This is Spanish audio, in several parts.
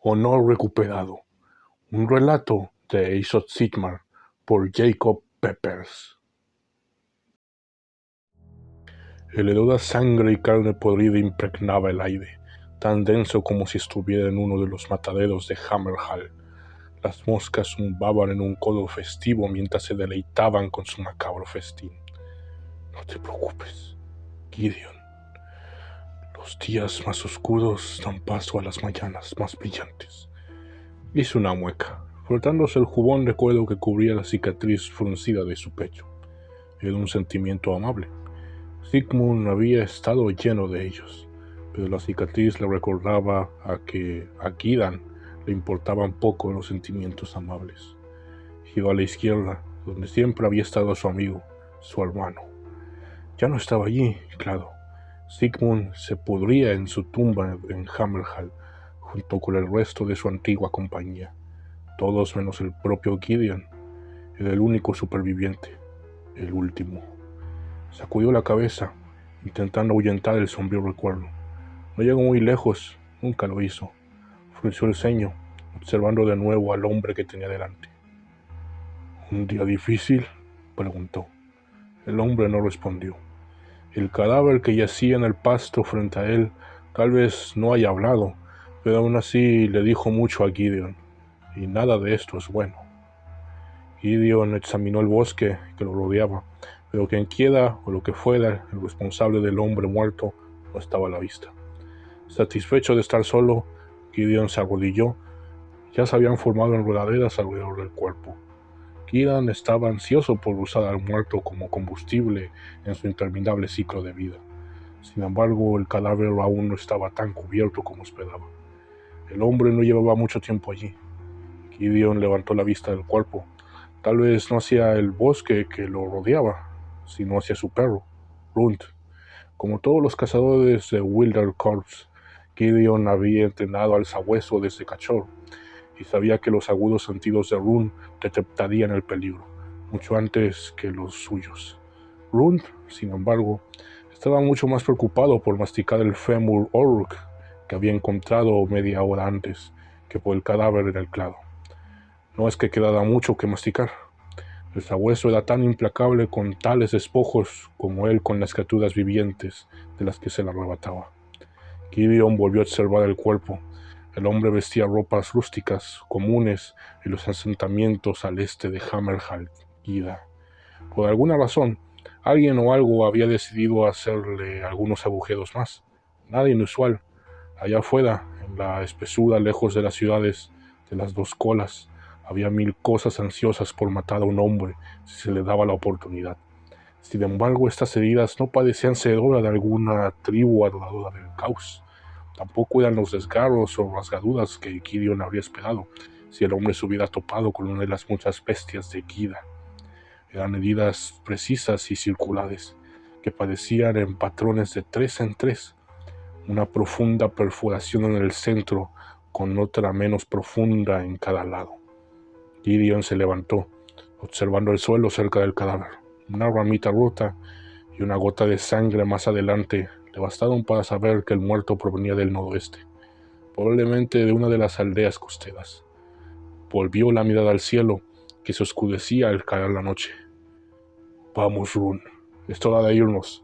Honor recuperado. Un relato de Aesop Sigmar por Jacob Peppers. El hedor a sangre y carne podrida impregnaba el aire, tan denso como si estuviera en uno de los mataderos de Hammerhall. Las moscas zumbaban en un coro festivo mientras se deleitaban con su macabro festín. No te preocupes, Gideon. Los días más oscuros dan paso a las mañanas más brillantes. Hizo una mueca, frotándose el jubón de cuero que cubría la cicatriz fruncida de su pecho. Era un sentimiento amable. Sigmund había estado lleno de ellos, pero la cicatriz le recordaba que a Gideon le importaban poco los sentimientos amables. Giró a la izquierda, donde siempre había estado su amigo, su hermano. Ya no estaba allí, claro. Sigmund se pudría en su tumba en Hammerhall, junto con el resto de su antigua compañía. Todos menos el propio Gideon. Era el único superviviente, el último. Sacudió la cabeza, intentando ahuyentar el sombrío recuerdo. No llegó muy lejos, nunca lo hizo. Frunció el ceño, observando de nuevo al hombre que tenía delante. ¿Un día difícil?, preguntó. El hombre no respondió. El cadáver que yacía en el pasto frente a él tal vez no haya hablado, pero aún así le dijo mucho a Gideon, y nada de esto es bueno. Gideon examinó el bosque que lo rodeaba, pero quien quiera o lo que fuera el responsable del hombre muerto no estaba a la vista. Satisfecho de estar solo, Gideon se arrodilló. Ya se habían formado enredaderas alrededor del cuerpo. Gideon estaba ansioso por usar al muerto como combustible en su interminable ciclo de vida. Sin embargo, el cadáver aún no estaba tan cubierto como esperaba. El hombre no llevaba mucho tiempo allí. Gideon levantó la vista del cuerpo, tal vez no hacia el bosque que lo rodeaba, sino hacia su perro, Rund. Como todos los cazadores de Wilder Corps, Gideon había entrenado al sabueso desde cachorro, y sabía que los agudos sentidos de Rund detectarían el peligro, mucho antes que los suyos. Rund, sin embargo, estaba mucho más preocupado por masticar el fémur Orruk que había encontrado media hora antes que por el cadáver en el claro. No es que quedara mucho que masticar. El sabueso era tan implacable con tales despojos como él con las criaturas vivientes de las que se le arrebataba. Gideon volvió a observar el cuerpo. El hombre vestía ropas rústicas, comunes en los asentamientos al este de Hammerhall, Gida. Por alguna razón, alguien o algo había decidido hacerle algunos agujeros más. Nada inusual. Allá afuera, en la espesura lejos de las ciudades de las dos colas, había mil cosas ansiosas por matar a un hombre si se le daba la oportunidad. Sin embargo, estas heridas no parecían ser obra de alguna tribu adoradora del caos. Tampoco eran los desgarros o rasgaduras que Gideon habría esperado si el hombre se hubiera topado con una de las muchas bestias de Gida. Eran heridas precisas y circulares, que parecían en patrones de 3 en 3, una profunda perforación en el centro con otra menos profunda en cada lado. Gideon se levantó, observando el suelo cerca del cadáver. Una ramita rota y una gota de sangre más adelante le bastaron para saber que el muerto provenía del noroeste, probablemente de una de las aldeas costeras. Volvió la mirada al cielo, que se oscurecía al caer la noche. Vamos, Run, es hora de irnos.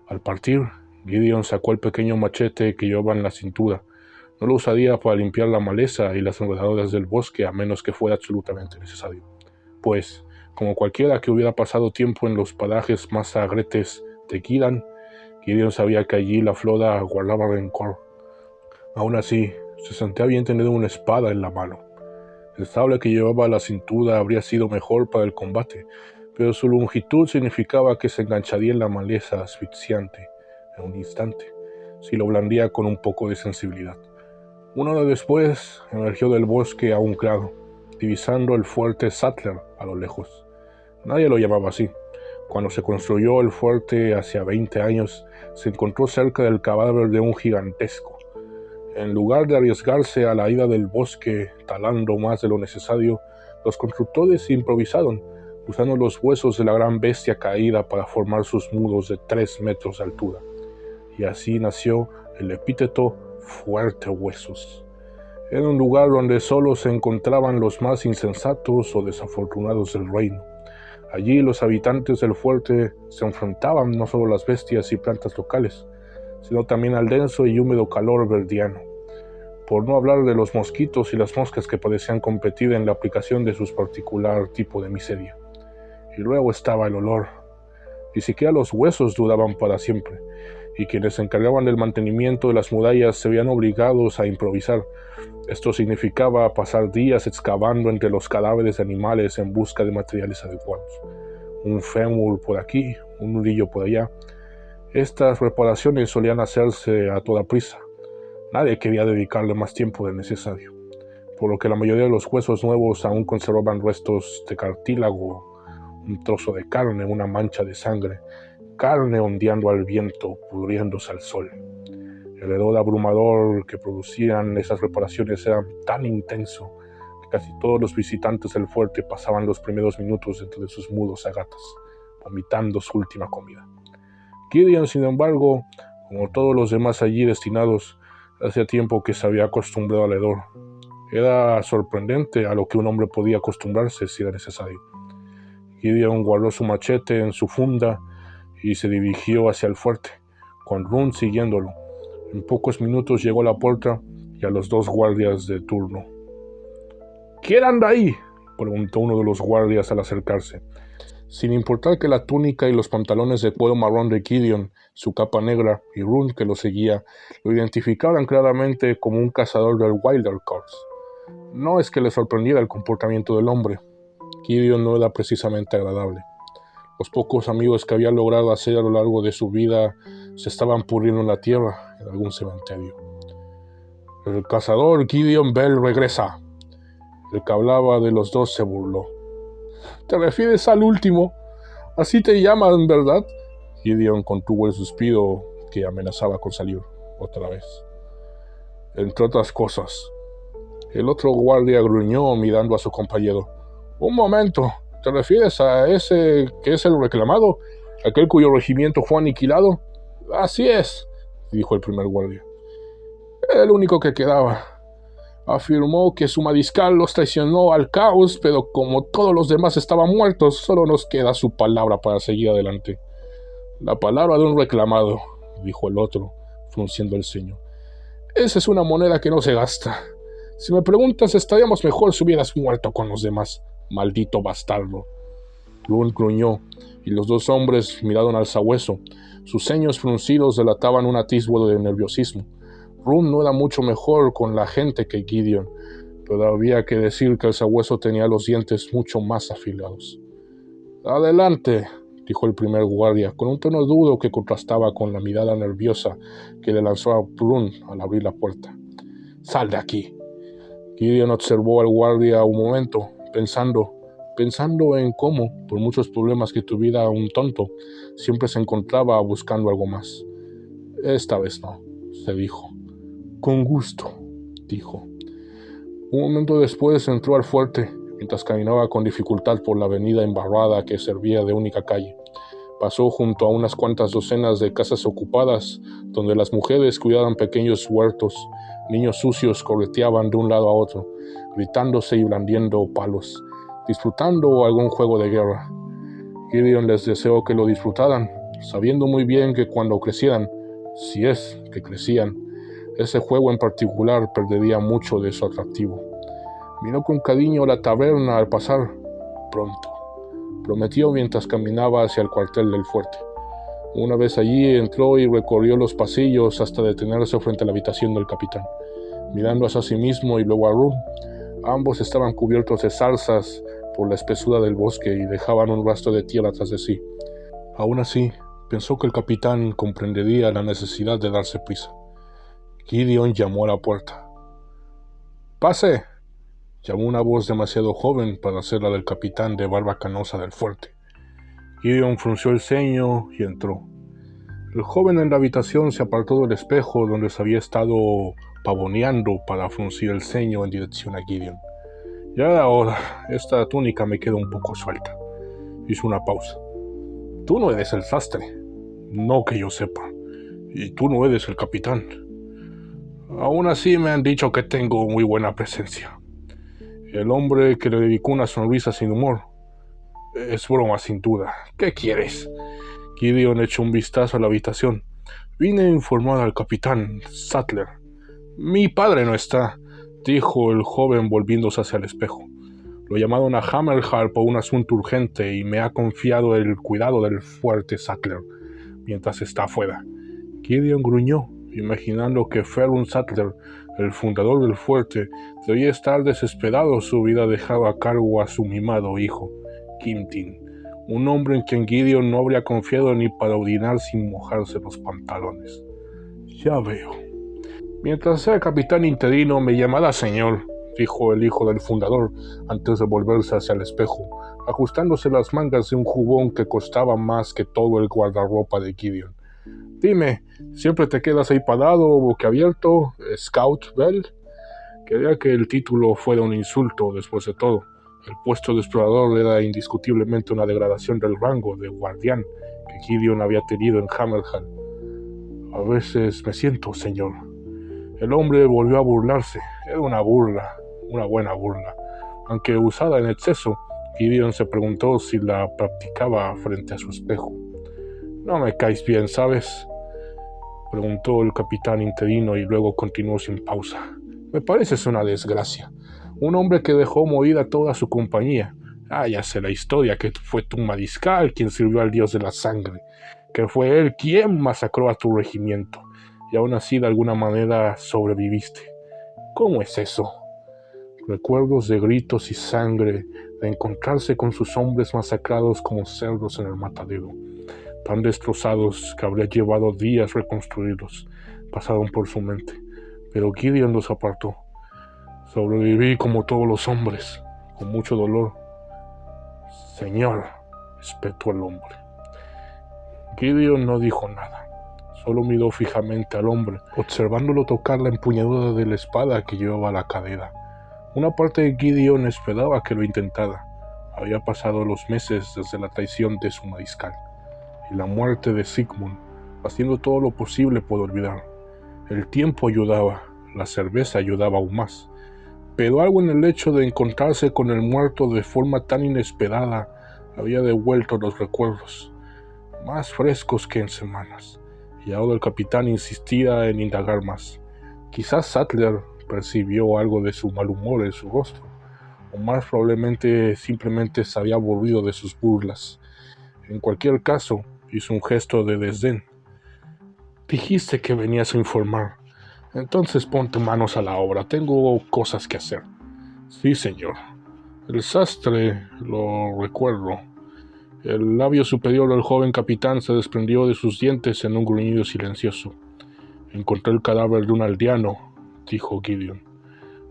Al partir, Gideon sacó el pequeño machete que llevaba en la cintura. No lo usaría para limpiar la maleza y las enredaderas del bosque a menos que fuera absolutamente necesario. Pues, como cualquiera que hubiera pasado tiempo en los parajes más agretes de Gideon, Gideon sabía que allí la flora guardaba rencor. Aún así, se sentía bien tener una espada en la mano. El sable que llevaba a la cintura habría sido mejor para el combate, pero su longitud significaba que se engancharía en la maleza asfixiante en un instante, si lo blandía con un poco de sensibilidad. Una hora después, emergió del bosque aún claro, divisando el fuerte Sattler a lo lejos. Nadie lo llamaba así. Cuando se construyó el fuerte hace 20 años, se encontró cerca del cadáver de un gigantesco. En lugar de arriesgarse a la ida del bosque, talando más de lo necesario, los constructores improvisaron, usando los huesos de la gran bestia caída para formar sus muros de 3 metros de altura. Y así nació el epíteto Fuerte Huesos. Era un lugar donde solo se encontraban los más insensatos o desafortunados del reino. Allí los habitantes del fuerte se enfrentaban no solo a las bestias y plantas locales, sino también al denso y húmedo calor verdiano. Por no hablar de los mosquitos y las moscas que parecían competir en la aplicación de su particular tipo de miseria. Y luego estaba el olor. Ni siquiera los huesos duraban para siempre, y quienes se encargaban del mantenimiento de las murallas se veían obligados a improvisar. Esto significaba pasar días excavando entre los cadáveres de animales en busca de materiales adecuados. Un fémur por aquí, un nudillo por allá. Estas reparaciones solían hacerse a toda prisa. Nadie quería dedicarle más tiempo del necesario, por lo que la mayoría de los huesos nuevos aún conservaban restos de cartílago, un trozo de carne, una mancha de sangre, carne ondeando al viento, pudriéndose al sol. El hedor abrumador que producían esas reparaciones era tan intenso que casi todos los visitantes del fuerte pasaban los primeros minutos dentro de sus mudos agatas, vomitando su última comida. Gideon, sin embargo, como todos los demás allí destinados, hacía tiempo que se había acostumbrado al hedor. Era sorprendente a lo que un hombre podía acostumbrarse si era necesario. Gideon guardó su machete en su funda y se dirigió hacia el fuerte, con Rune siguiéndolo. En pocos minutos llegó a la puerta y a los dos guardias de turno. ¿Quién anda ahí?, preguntó uno de los guardias al acercarse. Sin importar que la túnica y los pantalones de cuero marrón de Gideon, su capa negra y Rune que lo seguía, lo identificaban claramente como un cazador del Wilder Corps. No es que le sorprendiera el comportamiento del hombre. Gideon no era precisamente agradable. Los pocos amigos que había logrado hacer a lo largo de su vida se estaban pudriendo en la tierra, en algún cementerio. El cazador Gideon Bell regresa. El que hablaba de los dos se burló. ¿Te refieres al último? Así te llaman, ¿verdad? Gideon contuvo el suspiro que amenazaba con salir otra vez. Entre otras cosas. El otro guardia gruñó mirando a su compañero. Un momento, ¿te refieres a ese que es el reclamado? ¿Aquel cuyo regimiento fue aniquilado? Así es, dijo el primer guardia. Era el único que quedaba. Afirmó que su mariscal los traicionó al caos, pero como todos los demás estaban muertos, solo nos queda su palabra para seguir adelante. La palabra de un reclamado, dijo el otro, frunciendo el ceño. Esa es una moneda que no se gasta. Si me preguntas, estaríamos mejor si hubieras muerto con los demás, maldito bastardo. Rune gruñó, y los dos hombres miraron al sabueso. Sus ceños fruncidos delataban un atisbo de nerviosismo. Rune no era mucho mejor con la gente que Gideon, pero había que decir que el sabueso tenía los dientes mucho más afilados. Adelante, dijo el primer guardia, con un tono duro que contrastaba con la mirada nerviosa que le lanzó a Rune al abrir la puerta. Sal de aquí. Gideon observó al guardia un momento, pensando en cómo, por muchos problemas que tuviera un tonto, siempre se encontraba buscando algo más. Esta vez no, se dijo. Con gusto, dijo. Un momento después entró al fuerte, mientras caminaba con dificultad por la avenida embarrada que servía de única calle. Pasó junto a unas cuantas docenas de casas ocupadas, donde las mujeres cuidaban pequeños huertos. Niños sucios correteaban de un lado a otro, gritándose y blandiendo palos, disfrutando algún juego de guerra. Gideon les deseó que lo disfrutaran, sabiendo muy bien que cuando crecieran, si es que crecían, ese juego en particular perdería mucho de su atractivo. Miró con cariño la taberna al pasar. Pronto, prometió mientras caminaba hacia el cuartel del fuerte. Una vez allí entró y recorrió los pasillos hasta detenerse frente a la habitación del capitán. Mirando hacia sí mismo y luego a Rune, ambos estaban cubiertos de zarzas por la espesura del bosque y dejaban un rastro de tierra tras de sí. Aún así, pensó que el capitán comprendería la necesidad de darse prisa. Gideon llamó a la puerta. «¡Pase!», llamó una voz demasiado joven para ser la del capitán de barba canosa del fuerte. Gideon frunció el ceño y entró. El joven en la habitación se apartó del espejo donde se había estado pavoneando para fruncir el ceño en dirección a Gideon. «Ya era hora, esta túnica me queda un poco suelta». Hizo una pausa. «Tú no eres el sastre». «No que yo sepa. Y tú no eres el capitán». Aún así me han dicho que tengo muy buena presencia. El hombre que le dedicó una sonrisa sin humor. Es broma sin duda. ¿Qué quieres? Gideon echó un vistazo a la habitación. Vine a informar al capitán Sattler. Mi padre no está, dijo el joven volviéndose hacia el espejo. Lo llamaron a Hammerhall por un asunto urgente y me ha confiado el cuidado del fuerte Sattler mientras está afuera. Gideon gruñó, imaginando que Ferrum Sattler, el fundador del fuerte, debía estar desesperado si hubiera dejado a cargo a su mimado hijo, Quintin, un hombre en quien Gideon no habría confiado ni para orinar sin mojarse los pantalones. Ya veo. Mientras sea capitán interino, me llamará señor, dijo el hijo del fundador antes de volverse hacia el espejo, ajustándose las mangas de un jubón que costaba más que todo el guardarropa de Gideon. Dime, ¿siempre te quedas ahí parado o boquiabierto, Scout Bell? Quería que el título fuera un insulto después de todo. El puesto de explorador era indiscutiblemente una degradación del rango de guardián que Gideon había tenido en Hammerhall. A veces me siento, señor. El hombre volvió a burlarse. Era una burla, una buena burla. Aunque usada en exceso, Gideon se preguntó si la practicaba frente a su espejo. No me caes bien, ¿sabes?, preguntó el capitán interino y luego continuó sin pausa. Me pareces una desgracia. Un hombre que dejó morir a toda su compañía. Ya sé la historia, que fue tu mariscal quien sirvió al dios de la sangre, que fue él quien masacró a tu regimiento, y aún así de alguna manera sobreviviste. ¿Cómo es eso? Recuerdos de gritos y sangre, de encontrarse con sus hombres masacrados como cerdos en el matadero, tan destrozados que habría llevado días reconstruirlos, pasaron por su mente, pero Gideon los apartó. Sobreviví como todos los hombres, con mucho dolor. Señor, espetó el hombre. Gideon no dijo nada, solo miró fijamente al hombre, observándolo tocar la empuñadura de la espada que llevaba a la cadera. Una parte de Gideon esperaba que lo intentara. Había pasado los meses desde la traición de su mariscal y la muerte de Sigmund, haciendo todo lo posible por olvidar. El tiempo ayudaba, la cerveza ayudaba aún más, pero algo en el hecho de encontrarse con el muerto de forma tan inesperada había devuelto los recuerdos, más frescos que en semanas, y ahora el capitán insistía en indagar más. Quizás Sattler percibió algo de su mal humor en su rostro, o más probablemente simplemente se había aburrido de sus burlas. En cualquier caso, hizo un gesto de desdén. Dijiste que venías a informar. Entonces ponte manos a la obra. Tengo cosas que hacer. Sí, señor. El sastre, lo recuerdo. El labio superior del joven capitán se desprendió de sus dientes en un gruñido silencioso. Encontré el cadáver de un aldeano, dijo Gideon,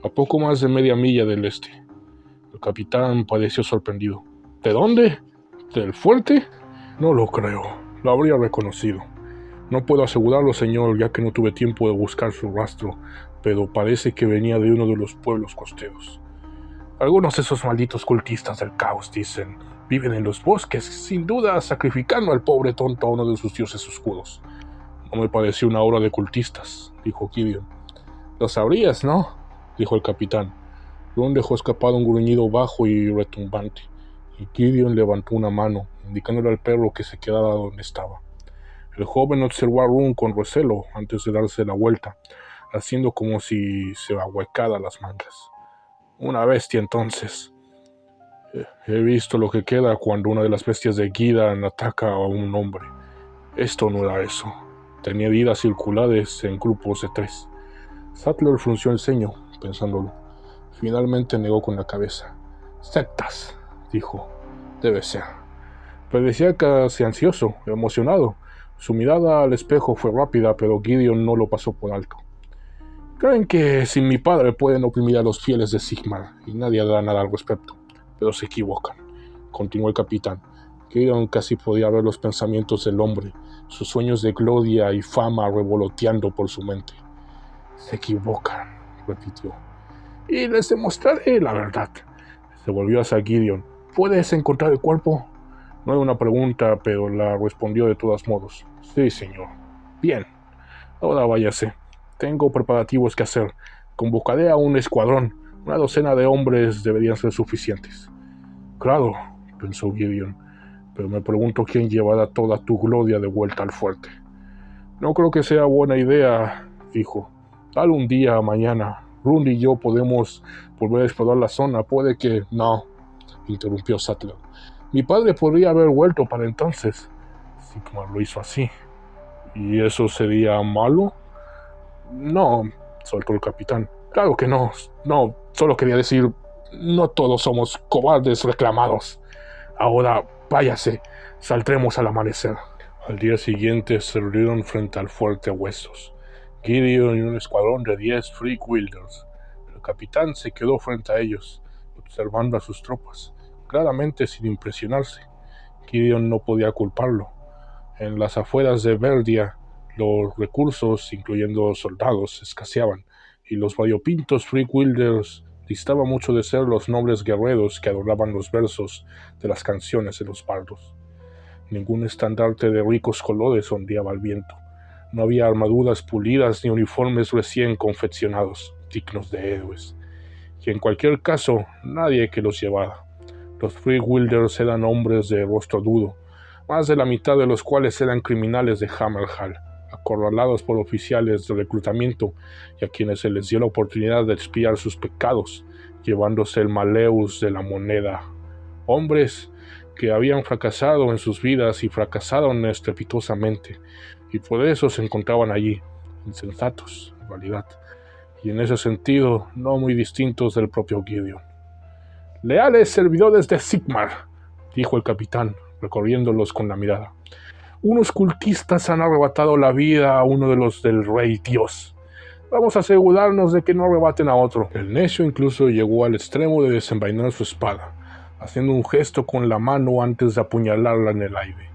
a poco más de media milla del este. El capitán pareció sorprendido. ¿De dónde? ¿Del fuerte? No lo creo. Lo habría reconocido. No puedo asegurarlo, señor, ya que no tuve tiempo de buscar su rastro, pero parece que venía de uno de los pueblos costeros. Algunos de esos malditos cultistas del caos, dicen, viven en los bosques, sin duda sacrificando al pobre tonto a uno de sus dioses oscuros. No me pareció una obra de cultistas, dijo Gideon. Lo sabrías, ¿no?, dijo el capitán. Ron dejó escapar un gruñido bajo y retumbante, y Gideon levantó una mano, indicándole al perro que se quedara donde estaba. El joven observó a Ron con recelo antes de darse la vuelta, haciendo como si se ahuecara las mangas. Una bestia, entonces. He visto lo que queda cuando una de las bestias de Gideon ataca a un hombre. Esto no era eso. Tenía heridas circulares en grupos de 3. Sattler frunció el ceño, pensándolo. Finalmente negó con la cabeza. Sectas, dijo. Debe ser. Parecía casi ansioso, emocionado. Su mirada al espejo fue rápida, pero Gideon no lo pasó por alto. Creen que sin mi padre pueden oprimir a los fieles de Sigmar, y nadie hará nada al respecto. Pero se equivocan, continuó el capitán. Gideon casi podía ver los pensamientos del hombre, sus sueños de gloria y fama revoloteando por su mente. Se equivocan, repitió. Y les demostraré la verdad. Se volvió hacia Gideon. ¿Puedes encontrar el cuerpo? No era una pregunta, pero la respondió de todos modos. Sí, señor. Bien. Ahora váyase. Tengo preparativos que hacer. Convocaré a un escuadrón. Una docena de hombres deberían ser suficientes. Claro, pensó Gideon, pero me pregunto quién llevará toda tu gloria de vuelta al fuerte. No creo que sea buena idea, dijo. Tal un día mañana, Run y yo podemos volver a explorar la zona. Puede que... No, interrumpió Sattler. Mi padre podría haber vuelto para entonces. Sigmar lo hizo así. ¿Y eso sería malo? No, soltó el capitán. Claro que no. No, solo quería decir, no todos somos cobardes reclamados. Ahora, váyase, saldremos al amanecer. Al día siguiente se reunieron frente al fuerte Huesos, Gideon y un escuadrón de 10 Freak-Wielders. El capitán se quedó frente a ellos, observando a sus tropas, claramente sin impresionarse. Gideon no podía culparlo. En las afueras de Verdia, los recursos, incluyendo soldados, escaseaban, y los variopintos Freak-Wielders distaban mucho de ser los nobles guerreros que adoraban los versos de las canciones de los bardos. Ningún estandarte de ricos colores ondeaba al viento. No había armaduras pulidas ni uniformes recién confeccionados, dignos de héroes. Y en cualquier caso, nadie que los llevara. Los Freak-Wielders eran hombres de rostro duro, más de la mitad de los cuales eran criminales de Hammerhall, acorralados por oficiales de reclutamiento y a quienes se les dio la oportunidad de expiar sus pecados, llevándose el Maleus de la moneda. Hombres que habían fracasado en sus vidas y fracasaron estrepitosamente, y por eso se encontraban allí, insensatos, en realidad, y en ese sentido no muy distintos del propio Gideon. «Leales servidores de Sigmar», dijo el capitán, recorriéndolos con la mirada. «Unos cultistas han arrebatado la vida a uno de los del Rey Dios. Vamos a asegurarnos de que no arrebaten a otro». El necio incluso llegó al extremo de desenvainar su espada, haciendo un gesto con la mano antes de apuñalarla en el aire.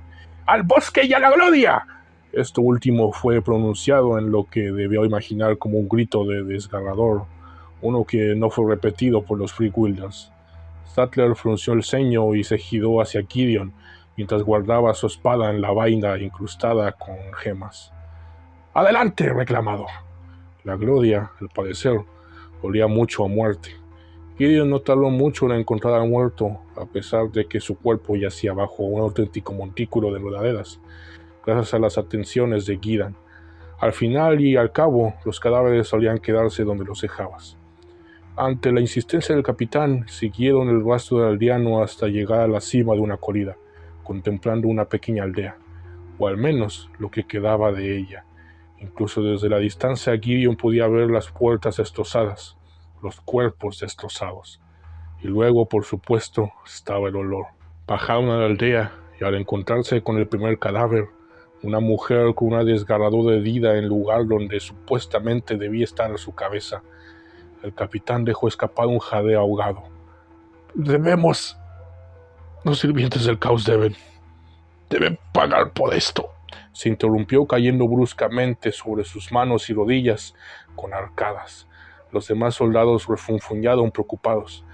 «¡Al bosque y a la gloria!» Esto último fue pronunciado en lo que debió imaginar como un grito de desgarrador, uno que no fue repetido por los Freak-Wielders. Sattler frunció el ceño y se giró hacia Gideon, mientras guardaba su espada en la vaina incrustada con gemas. «¡Adelante!», reclamado. La gloria, al parecer, olía mucho a muerte. Gideon no tardó mucho en encontrar al muerto, a pesar de que su cuerpo yacía bajo un auténtico montículo de enredaderas, gracias a las atenciones de Gideon. Al final y al cabo, los cadáveres solían quedarse donde los dejabas. Ante la insistencia del capitán, siguieron el rastro del aldeano hasta llegar a la cima de una colina, contemplando una pequeña aldea, o al menos lo que quedaba de ella. Incluso desde la distancia Gideon podía ver las puertas destrozadas, los cuerpos destrozados. Y luego, por supuesto, estaba el olor. Bajaron a la aldea y al encontrarse con el primer cadáver, una mujer con una desgarradora herida en el lugar donde supuestamente debía estar su cabeza, el capitán dejó escapar un jadeo ahogado. «Debemos... Los sirvientes del caos deben pagar por esto», se interrumpió cayendo bruscamente sobre sus manos y rodillas con arcadas. Los demás soldados refunfuñaron preocupados,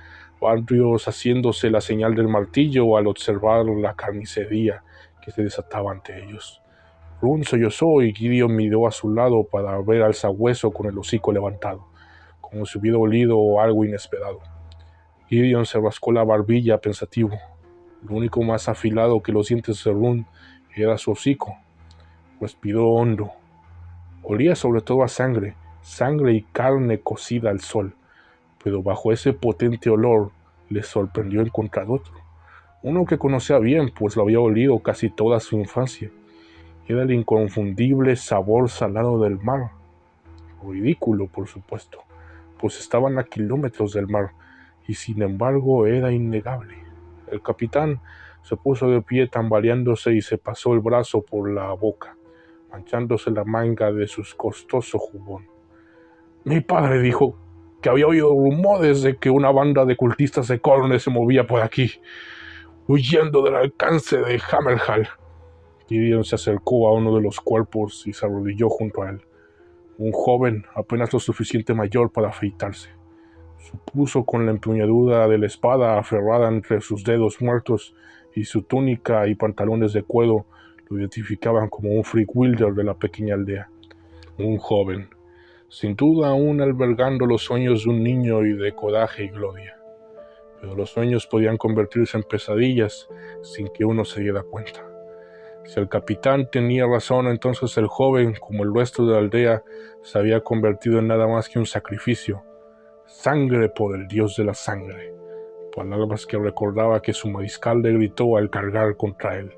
varios haciéndose la señal del martillo al observar la carnicería que se desataba ante ellos. Run sollozó y Gideon miró a su lado para ver al sabueso con el hocico levantado, como si hubiera olido algo inesperado. Gideon se rascó la barbilla pensativo. Lo único más afilado que los dientes de Run era su hocico. Respiró hondo. Olía sobre todo a sangre y carne cocida al sol, pero bajo ese potente olor le sorprendió encontrar otro. Uno que conocía bien, pues lo había olido casi toda su infancia. Era el inconfundible sabor salado del mar. Ridículo, por supuesto, pues estaban a kilómetros del mar, y sin embargo era innegable. El capitán se puso de pie tambaleándose y se pasó el brazo por la boca, manchándose la manga de su costoso jubón. «Mi padre dijo que había oído rumores de que una banda de cultistas de Khorne se movía por aquí, huyendo del alcance de Hammerhall». Gideon se acercó a uno de los cuerpos y se arrodilló junto a él. Un joven, apenas lo suficiente mayor para afeitarse. Supuso con la empuñadura de la espada aferrada entre sus dedos muertos y su túnica y pantalones de cuero lo identificaban como un Freak-Wilder de la pequeña aldea. Un joven. sin duda aún albergando los sueños de un niño y de coraje y gloria. Pero los sueños podían convertirse en pesadillas sin que uno se diera cuenta. Si el capitán tenía razón, entonces el joven, como el resto de la aldea, se había convertido en nada más que un sacrificio. Sangre por el dios de la sangre. Palabras que recordaba que su mariscal le gritó al cargar contra él.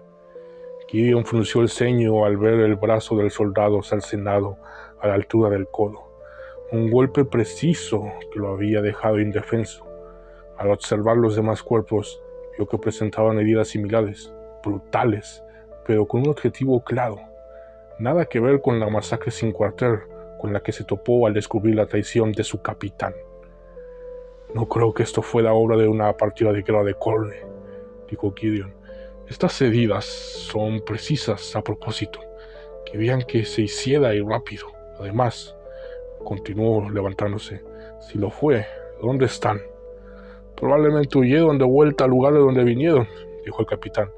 Gideon frunció el ceño al ver el brazo del soldado cercenado a la altura del codo. Un golpe preciso que lo había dejado indefenso. Al observar los demás cuerpos, vio que presentaban heridas similares, brutales, pero con un objetivo claro. Nada que ver con la masacre sin cuartel con la que se topó al descubrir la traición de su capitán. «No creo que esto fuera obra de una partida de guerra de Corne», dijo Gideon. «Estas heridas son precisas a propósito. Querían que se hiciera y rápido. Además», continuó levantándose, «si lo fue, ¿dónde están?» «Probablemente huyeron de vuelta al lugar de donde vinieron», dijo el capitán.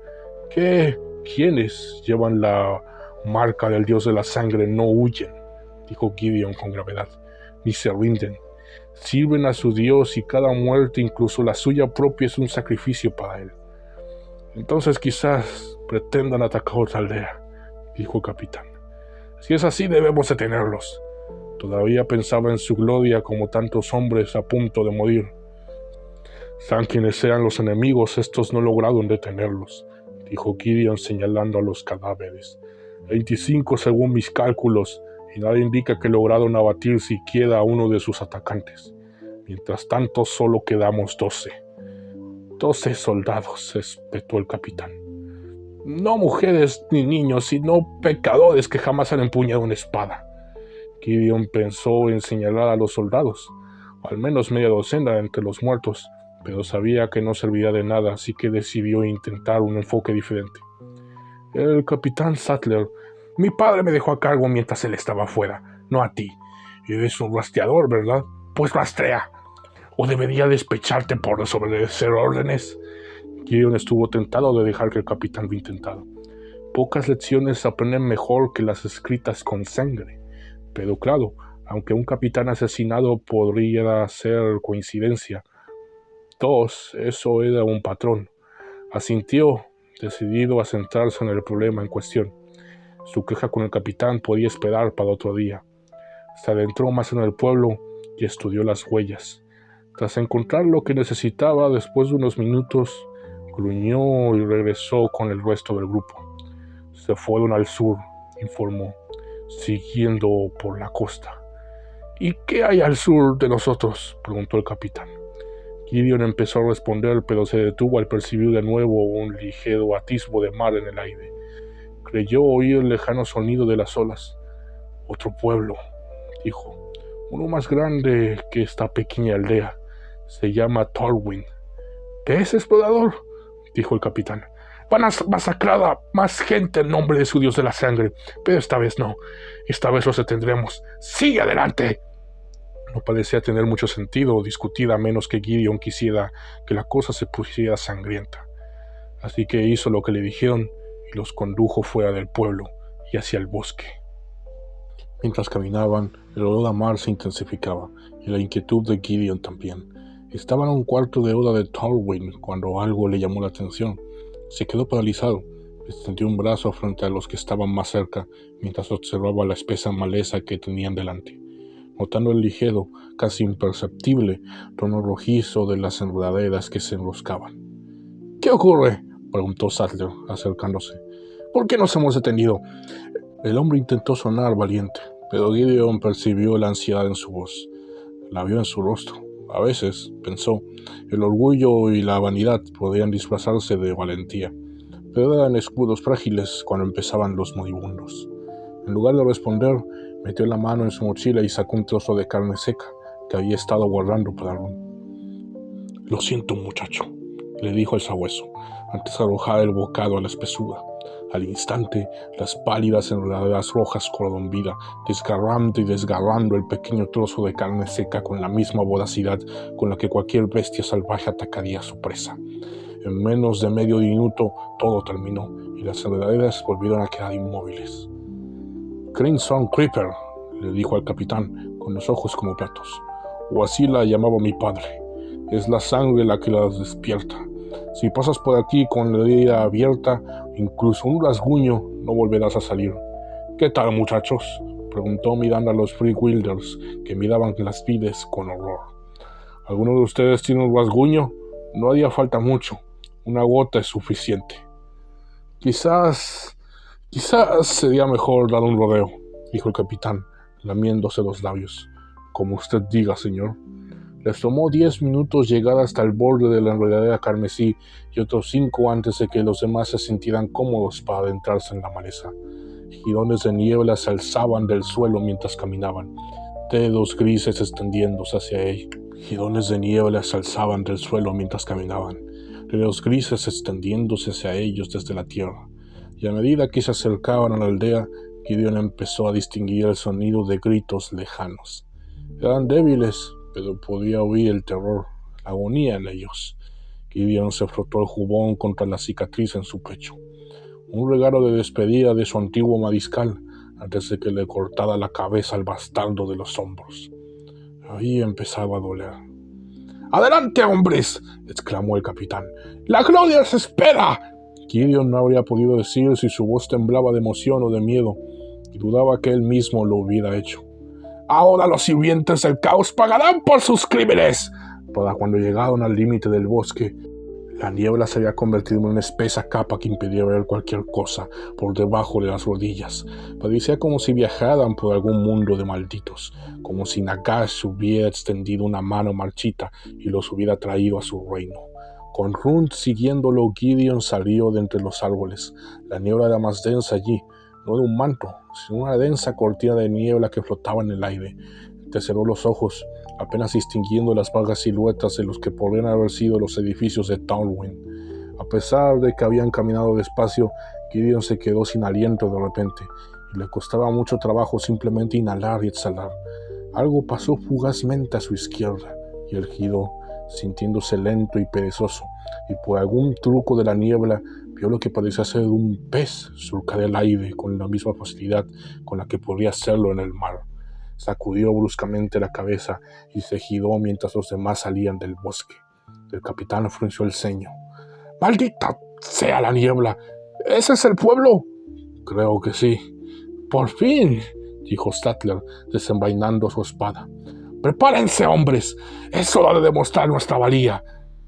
«¿Quiénes llevan la marca del dios de la sangre no huyen?» dijo Gideon con gravedad, «ni se rinden. Sirven a su dios y cada muerte, incluso la suya propia, es un sacrificio para él. Entonces quizás pretendan atacar otra aldea», dijo el capitán. «Si es así, debemos detenerlos». Todavía pensaba en su gloria como tantos hombres a punto de morir. «Sean quienes sean los enemigos, estos no lograron detenerlos», dijo Gideon señalando a los cadáveres. 25 según mis cálculos, y nada indica que lograron abatir siquiera a uno de sus atacantes. Mientras tanto, solo quedamos 12. 12 soldados, espetó el capitán. «No mujeres ni niños, sino pecadores que jamás han empuñado una espada». Gideon pensó en señalar a los soldados, al menos media docena entre los muertos, pero sabía que no serviría de nada, así que decidió intentar un enfoque diferente. «El capitán Sattler, mi padre me dejó a cargo mientras él estaba afuera, no a ti. Eres un rastreador, ¿verdad? Pues rastrea. ¿O debería despecharte por desobedecer órdenes?» Gideon estuvo tentado de dejar que el capitán lo intentara. Pocas lecciones se aprenden mejor que las escritas con sangre. Pero claro, aunque un capitán asesinado podría ser coincidencia, 2, eso era un patrón. Asintió, decidido a centrarse en el problema en cuestión. Su queja con el capitán podía esperar para otro día. Se adentró más en el pueblo y estudió las huellas. Tras encontrar lo que necesitaba, después de unos minutos, gruñó y regresó con el resto del grupo. «Se fueron al sur», informó, «siguiendo por la costa». «¿Y qué hay al sur de nosotros?», preguntó el capitán. Gideon empezó a responder, pero se detuvo al percibir de nuevo un ligero atisbo de mar en el aire. Creyó oír el lejano sonido de las olas. «Otro pueblo», dijo, «uno más grande que esta pequeña aldea. Se llama Torwin». «¿Ves, explorador?», dijo el capitán. «Van a masacrar a más gente en nombre de su dios de la sangre, pero esta vez no. Esta vez los detendremos. ¡Sigue adelante!». No parecía tener mucho sentido discutir a menos que Gideon quisiera que la cosa se pusiera sangrienta. Así que hizo lo que le dijeron y los condujo fuera del pueblo y hacia el bosque. Mientras caminaban, el olor a mar se intensificaba y la inquietud de Gideon también. Estaban a un cuarto de hora de Torwin cuando algo le llamó la atención. Se quedó paralizado, extendió un brazo frente a los que estaban más cerca mientras observaba la espesa maleza que tenían delante. Notando el ligero, casi imperceptible, tono rojizo de las enredaderas que se enroscaban. «¿Qué ocurre?», preguntó Sattler, acercándose. «¿Por qué nos hemos detenido?». El hombre intentó sonar valiente, pero Gideon percibió la ansiedad en su voz. La vio en su rostro. A veces, pensó, el orgullo y la vanidad podían disfrazarse de valentía, pero eran escudos frágiles cuando empezaban los moribundos. En lugar de responder, metió la mano en su mochila y sacó un trozo de carne seca que había estado guardando para Ron. «Lo siento, muchacho», le dijo el sabueso, antes de arrojar el bocado a la espesura. Al instante, las pálidas enredaderas rojas cobraron vida, desgarrando y desgarrando el pequeño trozo de carne seca con la misma voracidad con la que cualquier bestia salvaje atacaría a su presa. En menos de medio minuto, todo terminó, y las enredaderas volvieron a quedar inmóviles. «Crimson Creeper», le dijo al capitán, con los ojos como platos. O así la llamaba mi padre. Es la sangre la que las despierta. Si pasas por aquí con la herida abierta, incluso un rasguño, no volverás a salir. ¿Qué tal, muchachos?, preguntó mirando a los Freewilders, que miraban las vides con horror. ¿Alguno de ustedes tiene un rasguño? No haría falta mucho. Una gota es suficiente. Quizás sería mejor dar un rodeo, dijo el capitán, lamiéndose los labios. Como usted diga, señor. Les tomó 10 minutos llegar hasta el borde de la enredadera carmesí y otros 5 antes de que los demás se sintieran cómodos para adentrarse en la maleza. Jirones de niebla se alzaban del suelo mientras caminaban, dedos grises extendiéndose hacia ellos. Jirones de niebla se alzaban del suelo mientras caminaban, dedos grises extendiéndose hacia ellos desde la tierra. Y a medida que se acercaban a la aldea, Gideon empezó a distinguir el sonido de gritos lejanos. Eran débiles, pero podía oír el terror, la agonía en ellos. Gideon se frotó el jubón contra la cicatriz en su pecho. Un regalo de despedida de su antiguo mariscal, antes de que le cortara la cabeza al bastardo de los hombros. Ahí empezaba a doler. «¡Adelante, hombres!», exclamó el capitán. «¡La gloria os espera!». Gideon no habría podido decir si su voz temblaba de emoción o de miedo, y dudaba que él mismo lo hubiera hecho. «Ahora los sirvientes del caos pagarán por sus crímenes». Para cuando llegaron al límite del bosque, la niebla se había convertido en una espesa capa que impedía ver cualquier cosa por debajo de las rodillas. Parecía como si viajaran por algún mundo de malditos, como si Nagash hubiera extendido una mano marchita y los hubiera traído a su reino. Con Runt siguiéndolo, Gideon salió de entre los árboles. La niebla era más densa allí. No era un manto, sino una densa cortina de niebla que flotaba en el aire. Te cerró los ojos, apenas distinguiendo las vagas siluetas de los que podrían haber sido los edificios de Townwind. A pesar de que habían caminado despacio, Gideon se quedó sin aliento de repente, y le costaba mucho trabajo simplemente inhalar y exhalar. Algo pasó fugazmente a su izquierda, y él giró, sintiéndose lento y perezoso, y por algún truco de la niebla vio lo que parecía ser un pez surcar el aire con la misma facilidad con la que podría hacerlo en el mar. Sacudió bruscamente la cabeza y se giró mientras los demás salían del bosque. El capitán frunció el ceño. «¡Maldita sea la niebla! ¿Ese es el pueblo?» «Creo que sí». «¡Por fin!», dijo Statler, desenvainando su espada. «¡Prepárense, hombres! Es hora de demostrar nuestra valía».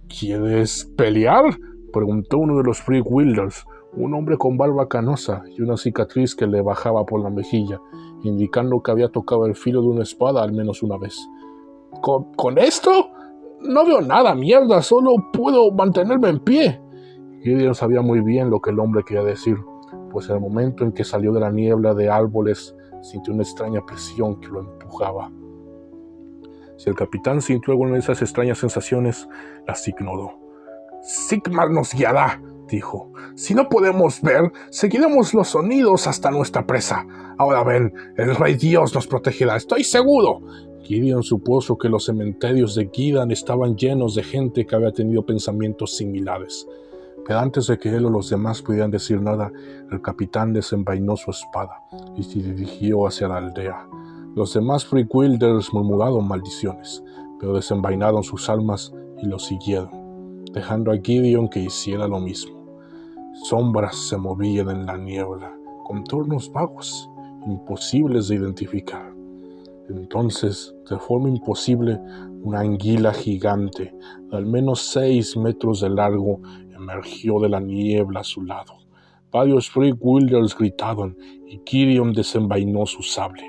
«¿Quieres pelear?», preguntó uno de los Freewilders, un hombre con barba canosa y una cicatriz que le bajaba por la mejilla, indicando que había tocado el filo de una espada al menos una vez. ¿Con esto? No veo nada, mierda, solo puedo mantenerme en pie». Gideon sabía muy bien lo que el hombre quería decir, pues en el momento en que salió de la niebla de árboles, sintió una extraña presión que lo empujaba. Si el capitán sintió alguna de esas extrañas sensaciones, las ignoró. «Sigmar nos guiará», dijo. «Si no podemos ver, seguiremos los sonidos hasta nuestra presa. Ahora ven, el Rey Dios nos protegerá, estoy seguro». Gideon supuso que los cementerios de Gídan estaban llenos de gente que había tenido pensamientos similares. Pero antes de que él o los demás pudieran decir nada, el capitán desenvainó su espada y se dirigió hacia la aldea. Los demás Freewilders murmuraron maldiciones, pero desenvainaron sus armas y lo siguieron, dejando a Gideon que hiciera lo mismo. Sombras se movían en la niebla, contornos vagos, imposibles de identificar. Entonces, de forma imposible, una anguila gigante, de al menos 6 metros de largo, emergió de la niebla a su lado. Varios Freewilders gritaron y Gideon desenvainó su sable.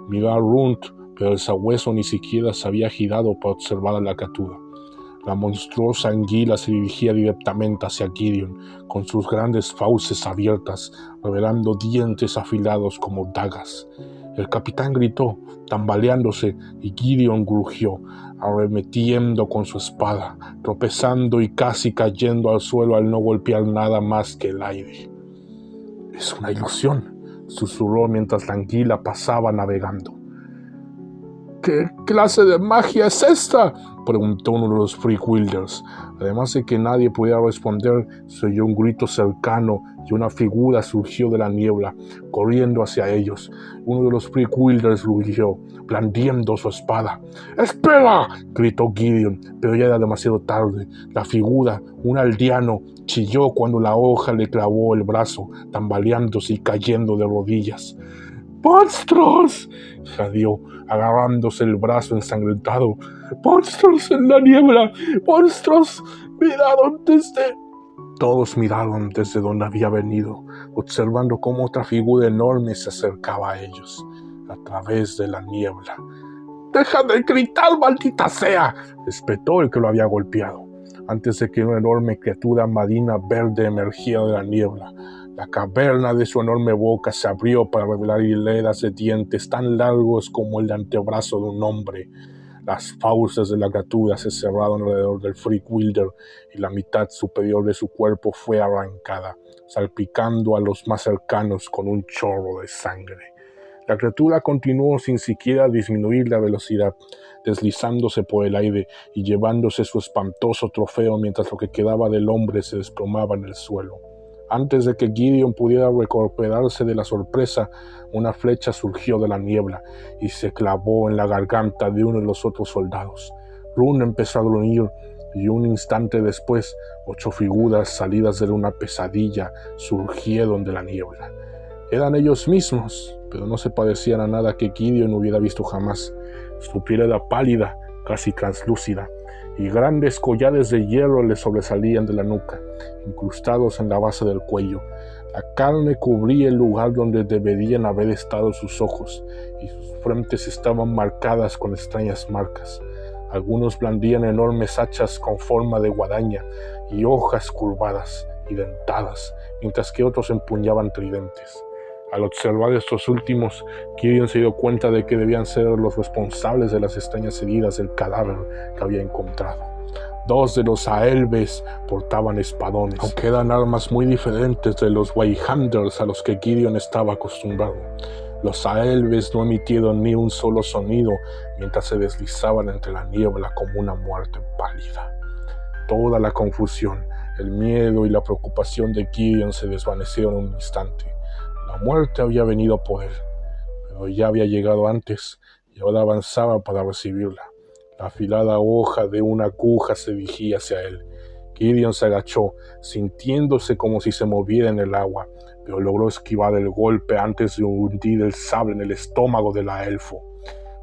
Miró a Runt, pero el sabueso ni siquiera se había girado para observar a la criatura. La monstruosa anguila se dirigía directamente hacia Gideon, con sus grandes fauces abiertas, revelando dientes afilados como dagas. El capitán gritó, tambaleándose, y Gideon grugió, arremetiendo con su espada, tropezando y casi cayendo al suelo al no golpear nada más que el aire. «Es una ilusión», susurró mientras la anguila pasaba navegando. ¿Qué clase de magia es esta?, preguntó uno de los Freakwilders. Además de que nadie podía responder, se oyó un grito cercano y una figura surgió de la niebla, corriendo hacia ellos. Uno de los Freakwilders rugió, blandiendo su espada. ¡Espera!, gritó Gideon, pero ya era demasiado tarde. La figura, un aldeano, chilló cuando la hoja le clavó el brazo, tambaleándose y cayendo de rodillas. ¡Monstruos!, jadeó, agarrándose el brazo ensangrentado. ¡Monstruos en la niebla! ¡Monstruos! ¡Miraron desde...! Todos miraron desde donde había venido, observando cómo otra figura enorme se acercaba a ellos, a través de la niebla. ¡Deja de gritar, maldita sea!, espetó el que lo había golpeado, antes de que una enorme criatura marina verde emergiera de la niebla. La caverna de su enorme boca se abrió para revelar hileras de dientes tan largos como el antebrazo de un hombre. Las fauces de la criatura se cerraron alrededor del Freakwilder y la mitad superior de su cuerpo fue arrancada, salpicando a los más cercanos con un chorro de sangre. La criatura continuó sin siquiera disminuir la velocidad, deslizándose por el aire y llevándose su espantoso trofeo mientras lo que quedaba del hombre se desplomaba en el suelo. Antes de que Gideon pudiera recuperarse de la sorpresa, una flecha surgió de la niebla y se clavó en la garganta de uno de los otros soldados. Rune empezó a gruñir y un instante después, 8 figuras salidas de una pesadilla surgieron de la niebla. Eran ellos mismos, pero no se parecían a nada que Gideon hubiera visto jamás. Su piel era pálida, casi translúcida, y grandes collares de hierro le sobresalían de la nuca, incrustados en la base del cuello. La carne cubría el lugar donde deberían haber estado sus ojos, y sus frentes estaban marcadas con extrañas marcas. Algunos blandían enormes hachas con forma de guadaña y hojas curvadas y dentadas, mientras que otros empuñaban tridentes. Al observar estos últimos, Gideon se dio cuenta de que debían ser los responsables de las extrañas heridas del cadáver que había encontrado. 2 de los Aelves portaban espadones, aunque eran armas muy diferentes de los Wayhanders a los que Gideon estaba acostumbrado. Los Aelves no emitieron ni un solo sonido mientras se deslizaban entre la niebla como una muerte pálida. Toda la confusión, el miedo y la preocupación de Gideon se desvanecieron en un instante. La muerte había venido por él, pero ya había llegado antes y ahora avanzaba para recibirla. La afilada hoja de una aguja se dirigía hacia él. Gideon se agachó, sintiéndose como si se moviera en el agua, pero logró esquivar el golpe antes de hundir el sable en el estómago de la elfo.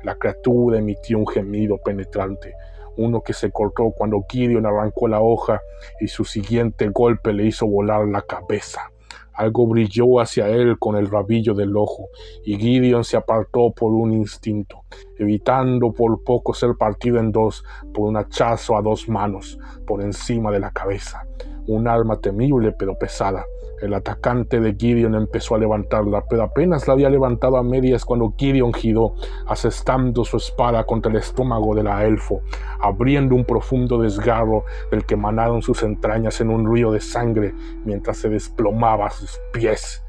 La criatura emitió un gemido penetrante, uno que se cortó cuando Gideon arrancó la hoja y su siguiente golpe le hizo volar la cabeza. Algo brilló hacia él con el rabillo del ojo, y Gideon se apartó por un instinto, evitando por poco ser partido en 2 por un hachazo a 2 manos, por encima de la cabeza. Un arma temible pero pesada. El atacante de Gideon empezó a levantarla, pero apenas la había levantado a medias cuando Gideon giró, asestando su espada contra el estómago de la elfo, abriendo un profundo desgarro del que emanaron sus entrañas en un río de sangre mientras se desplomaba a sus pies.